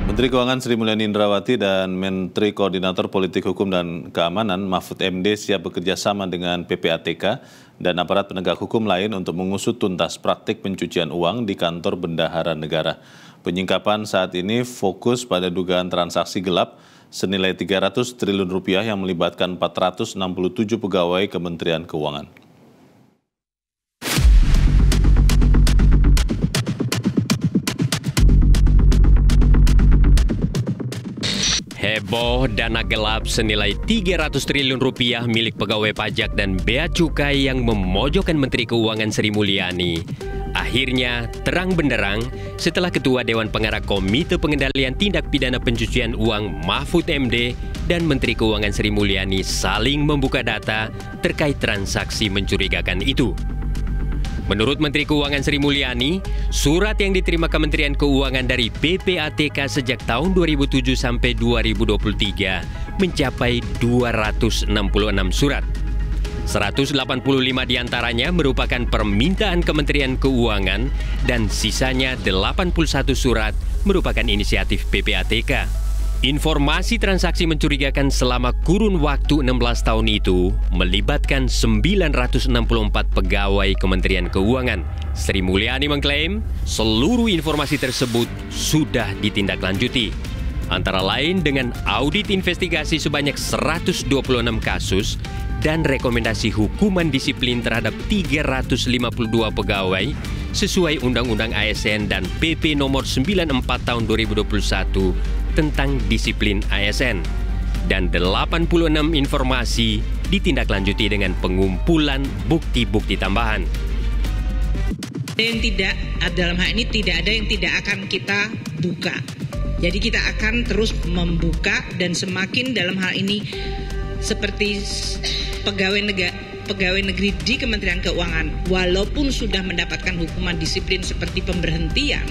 Menteri Keuangan Sri Mulyani Indrawati dan Menteri Koordinator Politik Hukum dan Keamanan Mahfud MD siap bekerja sama dengan PPATK dan aparat penegak hukum lain untuk mengusut tuntas praktik pencucian uang di kantor bendahara negara. Penyingkapan saat ini fokus pada dugaan transaksi gelap senilai 300 triliun rupiah yang melibatkan 467 pegawai Kementerian Keuangan. Heboh dana gelap senilai 300 triliun rupiah milik pegawai pajak dan bea cukai yang memojokkan Menteri Keuangan Sri Mulyani. Akhirnya terang benderang setelah Ketua Dewan Pengarah Komite Pengendalian Tindak Pidana Pencucian Uang Mahfud MD dan Menteri Keuangan Sri Mulyani saling membuka data terkait transaksi mencurigakan itu. Menurut Menteri Keuangan Sri Mulyani, surat yang diterima Kementerian Keuangan dari PPATK sejak tahun 2007 sampai 2023 mencapai 266 surat. 185 diantaranya merupakan permintaan Kementerian Keuangan dan sisanya 81 surat merupakan inisiatif PPATK. Informasi transaksi mencurigakan selama kurun waktu 16 tahun itu melibatkan 964 pegawai Kementerian Keuangan. Sri Mulyani mengklaim seluruh informasi tersebut sudah ditindaklanjuti. Antara lain dengan audit investigasi sebanyak 126 kasus dan rekomendasi hukuman disiplin terhadap 352 pegawai sesuai Undang-Undang ASN dan PP nomor 94 tahun 2021 tentang disiplin ASN, dan 86 informasi ditindaklanjuti dengan pengumpulan bukti-bukti tambahan. Yang tidak, dalam hal ini tidak ada yang tidak akan kita buka. Jadi kita akan terus membuka dan semakin dalam hal ini seperti pegawai negeri di Kementerian Keuangan, walaupun sudah mendapatkan hukuman disiplin seperti pemberhentian,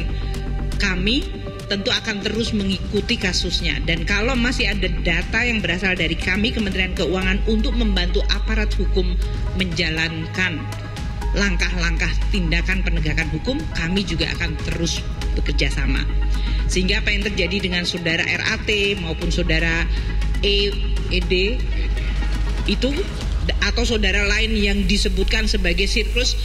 kami tentu akan terus mengikuti kasusnya. Dan kalau masih ada data yang berasal dari kami Kementerian Keuangan untuk membantu aparat hukum menjalankan langkah-langkah tindakan penegakan hukum, kami juga akan terus bekerja sama. Sehingga apa yang terjadi dengan saudara RAT maupun saudara ED itu atau saudara lain yang disebutkan sebagai sirkus,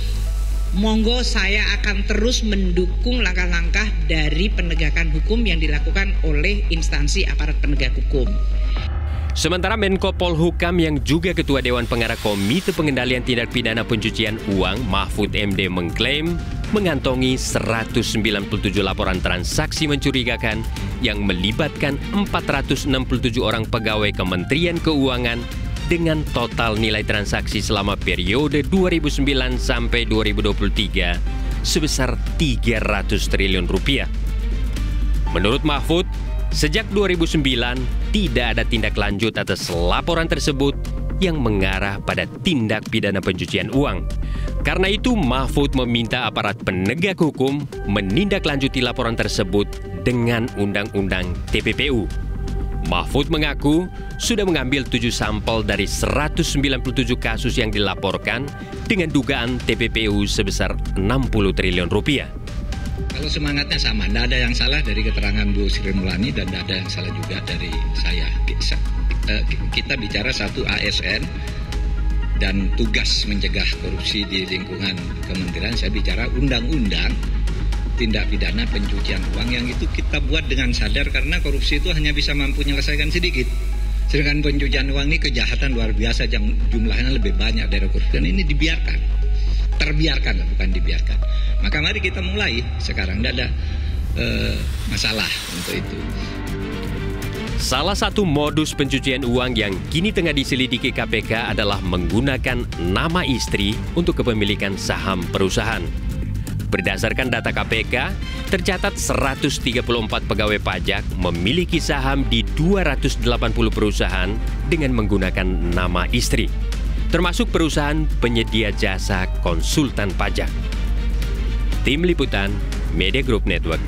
monggo saya akan terus mendukung langkah-langkah dari penegakan hukum yang dilakukan oleh instansi aparat penegak hukum. Sementara Menko Polhukam yang juga Ketua Dewan Pengarah Komite Pengendalian Tindak Pidana Pencucian Uang Mahfud MD mengklaim mengantongi 197 laporan transaksi mencurigakan yang melibatkan 467 orang pegawai Kementerian Keuangan dengan total nilai transaksi selama periode 2009 sampai 2023 sebesar 300 triliun rupiah. Menurut Mahfud, sejak 2009 tidak ada tindak lanjut atas laporan tersebut yang mengarah pada tindak pidana pencucian uang. Karena itu, Mahfud meminta aparat penegak hukum menindaklanjuti laporan tersebut dengan Undang-Undang TPPU. Mahfud mengaku sudah mengambil 7 sampel dari 197 kasus yang dilaporkan dengan dugaan TPPU sebesar 60 triliun rupiah. Kalau semangatnya sama, tidak ada yang salah dari keterangan Bu Sri Mulyani dan tidak ada yang salah juga dari saya. Kita bicara satu ASN dan tugas mencegah korupsi di lingkungan kementerian. Saya bicara undang-undang tindak pidana pencucian uang yang itu kita buat dengan sadar karena korupsi itu hanya bisa mampu menyelesaikan sedikit. Sedangkan pencucian uang ini kejahatan luar biasa yang jumlahnya lebih banyak dari korupsi. Dan ini dibiarkan, terbiarkan bukan dibiarkan. Maka mari kita mulai sekarang, tidak ada masalah untuk itu. Salah satu modus pencucian uang yang kini tengah diselidiki KPK adalah menggunakan nama istri untuk kepemilikan saham perusahaan. Berdasarkan data KPK, tercatat 134 pegawai pajak memiliki saham di 280 perusahaan dengan menggunakan nama istri, termasuk perusahaan penyedia jasa konsultan pajak. Tim Liputan Media Group Network.